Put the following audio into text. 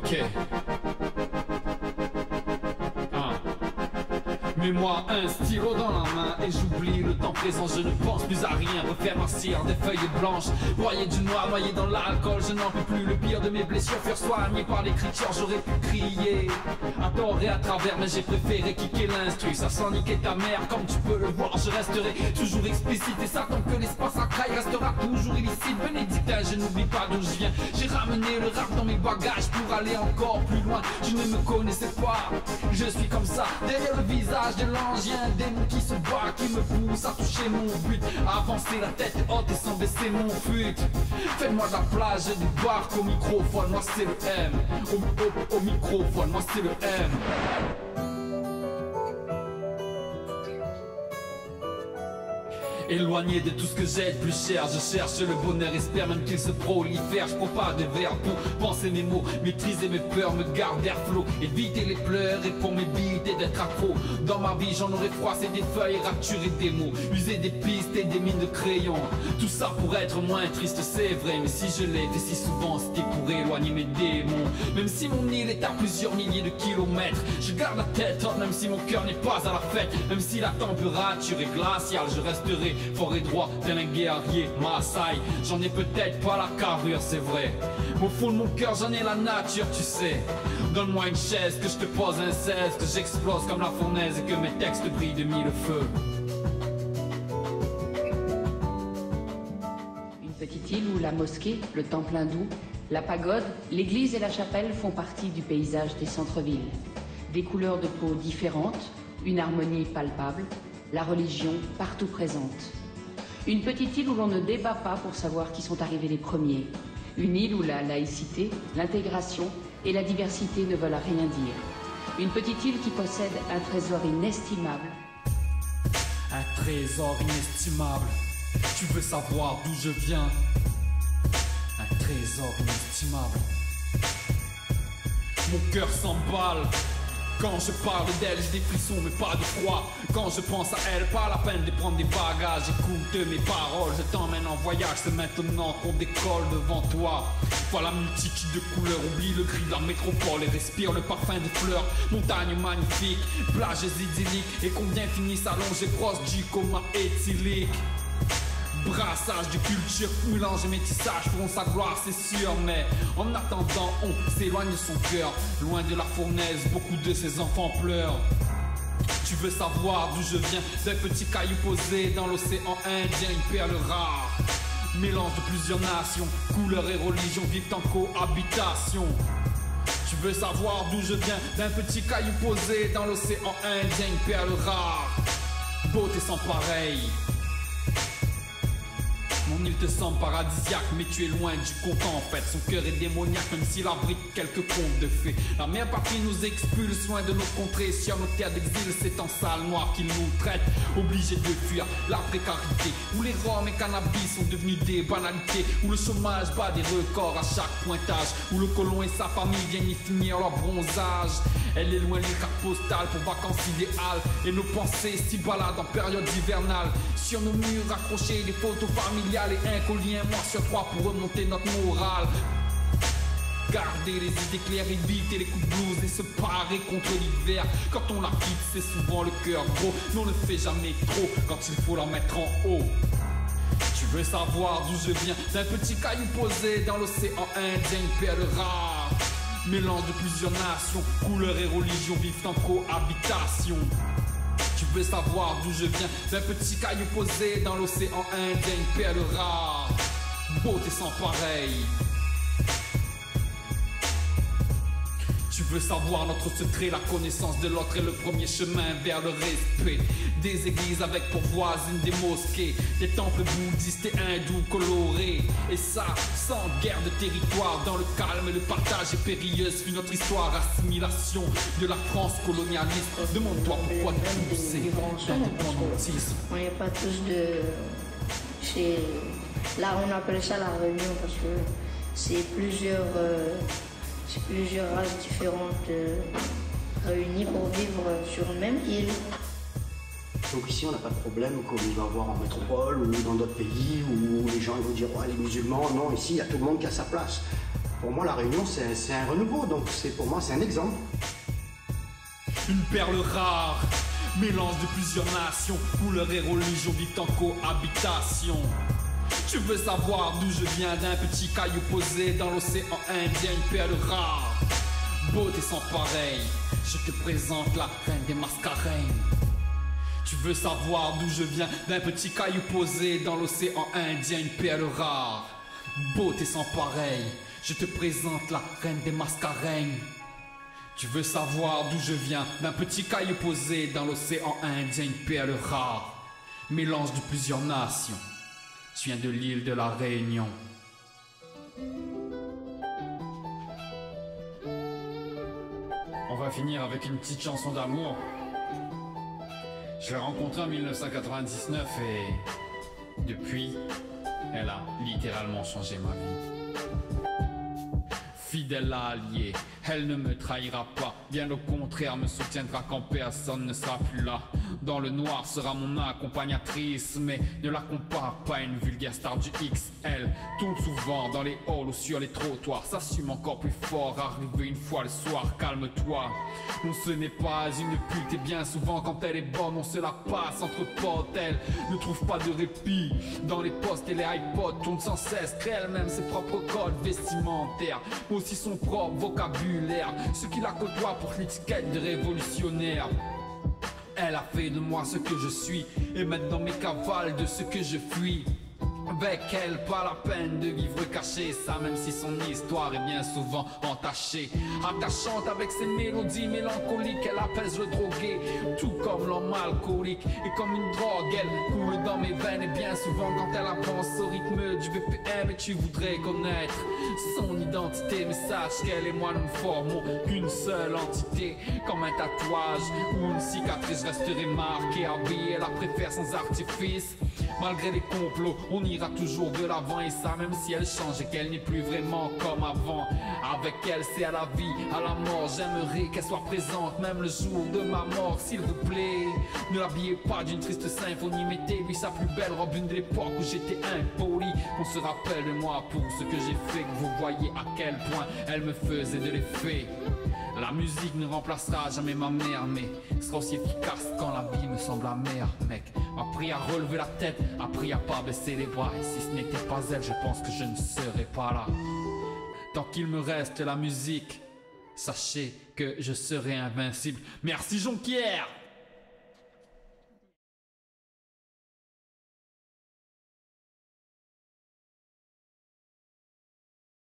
Ok. Mets-moi un stylo dans la main et j'oublie le temps présent. Je ne pense plus à rien, refaire noircir des feuilles blanches, broyer du noir, noyé dans l'alcool. Je n'en peux plus, le pire de mes blessures furent soignées par l'écriture. J'aurais pu crier à tort et à travers, mais j'ai préféré kicker l'instru. Ça sent niquer ta mère, comme tu peux le voir. Je resterai toujours explicite et ça tant que l'espace à caille restera toujours illicite. Bénédictin, je n'oublie pas d'où je viens. J'ai ramené le rap dans mes bagages pour aller encore plus loin. Je ne me connaissais pas, je suis comme ça, derrière le visage de l'angien, démon qui se bat, qui me pousse à toucher mon but, à avancer la tête haute et sans baisser mon fut. Fais-moi de la plage et du bar au microphone, moi c'est le M. Au microphone, moi c'est le M. Éloigné de tout ce que j'ai de plus cher, je cherche le bonheur, espère même qu'il se prolifère. Je prends pas de verre pour penser mes mots, maîtriser mes peurs, me garder à flot, éviter les pleurs et pour m'éviter d'être accro. Dans ma vie j'en aurais froissé des feuilles, rapturé des mots, usé des pistes et des mines de crayon. Tout ça pour être moins triste, c'est vrai, mais si je l'ai fait si souvent, c'était pour éloigner mes démons. Même si mon île est à plusieurs milliers de kilomètres, je garde la tête haute même si mon cœur n'est pas à la fête. Même si la température est glaciale, je resterai fort et droit tel un guerrier Maasai. J'en ai peut-être pas la carrure, c'est vrai, au fond de mon cœur j'en ai la nature, tu sais. Donne-moi une chaise, que je te pose un 16, que j'explose comme la fournaise et que mes textes brillent de mille feux. Une petite île où la mosquée, le temple hindou, la pagode, l'église et la chapelle font partie du paysage des centres-villes. Des couleurs de peau différentes, une harmonie palpable, la religion partout présente. Une petite île où l'on ne débat pas pour savoir qui sont arrivés les premiers. Une île où la laïcité, l'intégration et la diversité ne veulent rien dire. Une petite île qui possède un trésor inestimable. Un trésor inestimable. Tu veux savoir d'où je viens? Un trésor inestimable. Mon cœur s'emballe quand je parle d'elle, j'ai des frissons mais pas de froid. Quand je pense à elle, pas la peine de prendre des bagages. Écoute mes paroles, je t'emmène en voyage. C'est maintenant qu'on décolle devant toi. Voilà multitude de couleurs, oublie le gris de la métropole et respire le parfum des fleurs. Montagne magnifique, plages idylliques, et combien finissent allongés proches du coma éthylique. Brassage de culture, mélange et métissage feront sa gloire, c'est sûr. Mais en attendant, on s'éloigne de son cœur. Loin de la fournaise, beaucoup de ses enfants pleurent. Tu veux savoir d'où je viens? D'un petit caillou posé dans l'océan Indien, une perle rare. Mélange de plusieurs nations, couleurs et religions vivent en cohabitation. Tu veux savoir d'où je viens? D'un petit caillou posé dans l'océan Indien, une perle rare. Beauté sans pareil. Mon île te semble paradisiaque, mais tu es loin du compte en fait. Son cœur est démoniaque, même s'il abrite quelques contes de fées. La mère patrie nous expulse loin de nos contrées. Sur nos terres d'exil, c'est en salle noire qu'ils nous traitent. Obligés de fuir la précarité, où les rhums et cannabis sont devenus des banalités, où le chômage bat des records à chaque pointage, où le colon et sa famille viennent y finir leur bronzage. Elle est loin les cartes postales pour vacances idéales, et nos pensées s'y baladent en période hivernale. Sur nos murs accrochés des photos familiales et un collier, un mois sur 3 pour remonter notre morale. Garder les idées claires, éviter les coups de blues et se parer contre l'hiver. Quand on la quitte, c'est souvent le cœur gros, mais on ne fait jamais trop quand il faut la mettre en haut. Tu veux savoir d'où je viens? D'un petit caillou posé dans l'océan Indien, une perle rare. Mélange de plusieurs nations, couleurs et religions vivent en cohabitation. Tu veux savoir d'où je viens? D'un petit caillou posé dans l'océan Indien, une perle rare. Beauté sans pareil. Tu veux savoir notre secret, la connaissance de l'autre est le premier chemin vers le respect. Des églises avec pour voisines des mosquées, des temples bouddhistes et hindous colorés. Et ça, sans guerre de territoire, dans le calme et le partage est périlleuse. Puis notre histoire, assimilation de la France colonialiste. Demande-toi pourquoi nous pousser l'indépendantisme. On n'est pas tous de... Là, on appelle ça la réunion parce que c'est plusieurs races différentes réunies pour vivre sur une même île. Donc ici on n'a pas de problème comme il va avoir en métropole ou dans d'autres pays où les gens vont dire ouais, les musulmans, non, ici il y a tout le monde qui a sa place. Pour moi, la Réunion, c'est un renouveau, donc pour moi, c'est un exemple. Une perle rare, mélange de plusieurs nations, couleurs et religions vivent en cohabitation. Tu veux savoir d'où je viens, d'un petit caillou posé dans l'océan Indien, une perle rare, beauté sans pareil. Je te présente la reine des mascareines. Tu veux savoir d'où je viens, d'un petit caillou posé dans l'océan Indien, une perle rare, beauté sans pareil. Je te présente la reine des mascareines. Tu veux savoir d'où je viens, d'un petit caillou posé dans l'océan Indien, une perle rare, mélange de plusieurs nations. Je viens de l'île de la Réunion. On va finir avec une petite chanson d'amour. Je l'ai rencontrée en 1999 et depuis, elle a littéralement changé ma vie. Fidèle alliée, elle ne me trahira pas, bien au contraire me soutiendra quand personne ne sera plus là. Dans le noir sera mon accompagnatrice, mais ne la compare pas à une vulgaire star du XL. Tourne souvent dans les halls ou sur les trottoirs, s'assume encore plus fort, arrivé une fois le soir, calme-toi. Non, ce n'est pas une pute et bien souvent quand elle est bonne on se la passe entre potes. Elle ne trouve pas de répit, dans les postes et les iPods tourne sans cesse, crée elle-même ses propres codes vestimentaires, aussi son propre vocabulaire, ce qui la côtoie pour l'étiquette de révolutionnaire. Elle a fait de moi ce que je suis et maintenant mes cavales de ce que je fuis. Avec elle, pas la peine de vivre caché, ça même si son histoire est bien souvent entachée. Attachante avec ses mélodies mélancoliques, elle apaise le drogué, tout comme l'homme alcoolique. Et comme une drogue, elle coule dans mes veines et bien souvent quand elle avance au rythme du BPM. Et tu voudrais connaître son identité, mais sache qu'elle et moi nous ne formons qu'une seule entité. Comme un tatouage ou une cicatrice, je resterai marqué à vie. Elle la préfère sans artifice. Malgré les complots, on ira toujours de l'avant. Et ça même si elle change et qu'elle n'est plus vraiment comme avant. Avec elle c'est à la vie, à la mort. J'aimerais qu'elle soit présente même le jour de ma mort. S'il vous plaît, ne l'habillez pas d'une triste symphonie. Mettez-lui sa plus belle robe, une de l'époque où j'étais impoli. Qu'on se rappelle de moi pour ce que j'ai fait, que vous voyez à quel point elle me faisait de l'effet. La musique ne remplacera jamais ma mère, mais sera aussi efficace quand la vie me semble amère. Mec, appris à relever la tête, appris à pas baisser les bras. Et si ce n'était pas elle, je pense que je ne serais pas là. Tant qu'il me reste la musique, sachez que je serai invincible. Merci Jonquière.